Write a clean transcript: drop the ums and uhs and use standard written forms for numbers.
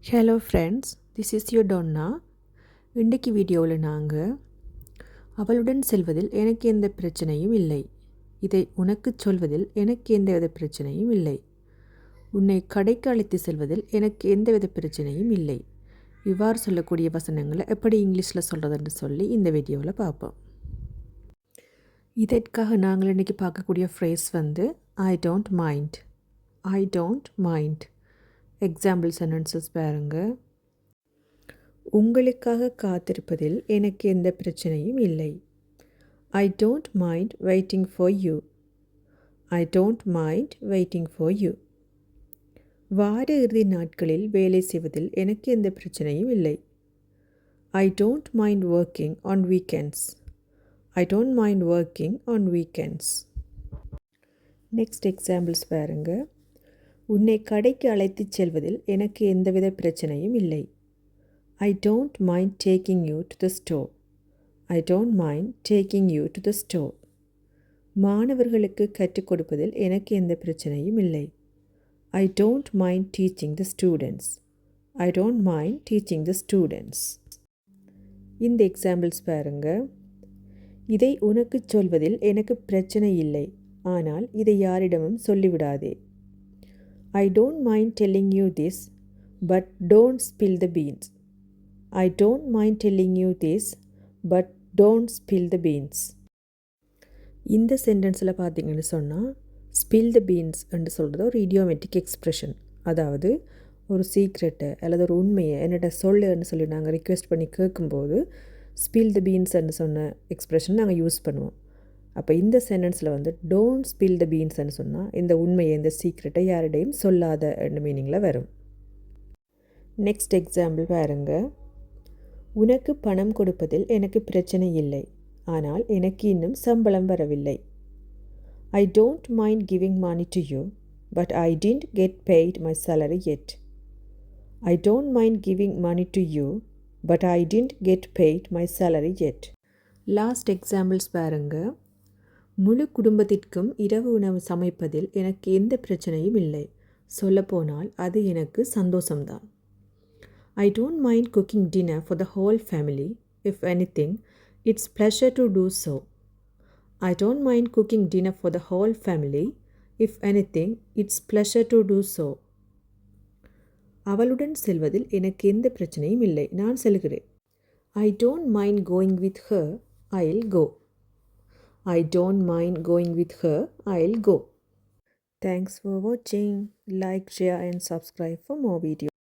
Hello friends, this is your Donna. இன்றைக்கு வீடியோவில் நாங்கள் அவளுடன் செல்வதில் எனக்கு எந்த பிரச்சனையும் இல்லை, இதை உனக்கு சொல்வதில் எனக்கு எந்தவித பிரச்சனையும் இல்லை, உன்னை கடைக்கு அழைத்து செல்வதில் எனக்கு எந்தவித பிரச்சனையும் இல்லை, இவ்வாறு சொல்லக்கூடிய வசனங்களை எப்படி இங்கிலீஷில் சொல்கிறதுன்னு சொல்லி இந்த வீடியோவில் பார்ப்போம். இதற்காக நாங்கள் இன்றைக்கி பார்க்கக்கூடிய phrase I don't mind. I don't mind. Example sentences பாருங்க. உங்களுக்காக காத்திருப்பதில் எனக்கு எந்த பிரச்சனையும் இல்லை. ஐ don't mind waiting for you. I don't mind waiting for you. வார இறுதி நாட்களில் வேலை செய்வதில் எனக்கு எந்த பிரச்சனையும் இல்லை. ஐ don't mind working on weekends. I don't mind working on weekends. Next examples பாருங்க. உன்னை கடைக்கு அழைத்துச் செல்வதில் எனக்கு எந்தவித பிரச்சனையும் இல்லை. ஐ don't mind taking you to the store. I don't mind taking you to the store. மாணவர்களுக்கு கற்றுக் கொடுப்பதில் எனக்கு எந்த பிரச்சனையும் இல்லை. ஐ don't mind teaching the students. I don't mind teaching the students. இந்த எக்ஸாம்பிள்ஸ் பாருங்க. இதை உனக்கு சொல்வதில் எனக்கு பிரச்சனை இல்லை, ஆனால் இதை யாரிடமும் சொல்லிவிடாதே. I don't mind telling you this, but don't spill the beans. I don't mind telling you this, but don't spill the beans. இந்த சென்டென்ஸில் பார்த்தீங்கன்னு சொன்னால் ஸ்பில் த பீன்ஸ் என்று சொல்கிறது ஒரு இடியோமேட்டிக் எக்ஸ்ப்ரெஷன். அதாவது ஒரு சீக்ரெட்டை அல்லது ஒரு உண்மையை என்னோட சொல்லுன்னு சொல்லி நாங்கள் ரிக்வெஸ்ட் பண்ணி கேட்கும்போது ஸ்பில் த பீன்ஸ்ன்னு சொன்ன எக்ஸ்ப்ரெஷன் நாங்கள் யூஸ் பண்ணுவோம். அப்போ இந்த சென்டென்ஸில் டோன்ட் ஸ்பில் த பீன்ஸ்ன்னு சொன்னால் இந்த உண்மையை, இந்த சீக்ரெட்டை யாரிடையும் சொல்லாத மீனிங்கில் வரும். நெக்ஸ்ட் எக்ஸாம்பிள் பாருங்க. உனக்கு பணம் கொடுப்பதில் எனக்கு பிரச்சனை இல்லை, ஆனால் எனக்கு இன்னும் சம்பளம் வரவில்லை. ஐ don't mind giving money to you, but I didn't get paid my salary yet. I don't mind giving money to you, but I didn't get paid my salary yet. Last examples பாருங்க. முழு குடும்பத்திற்கும் இரவு உணவு சமைப்பதில் எனக்கு எந்த பிரச்சனையும் இல்லை, சொல்லப்போனால் அது எனக்கு சந்தோஷம்தான். I don't mind cooking dinner for the whole family. If anything it's pleasure to do so. I don't mind cooking dinner for the whole family. If anything it's pleasure to do so. அவளுடன் செல்வதில் எனக்கு எந்த பிரச்சனையும் இல்லை, நான் செல்கிறேன். I don't mind going with her. I'll go. I don't mind going with her. I'll go. Thanks for watching. Like, share and subscribe for more videos.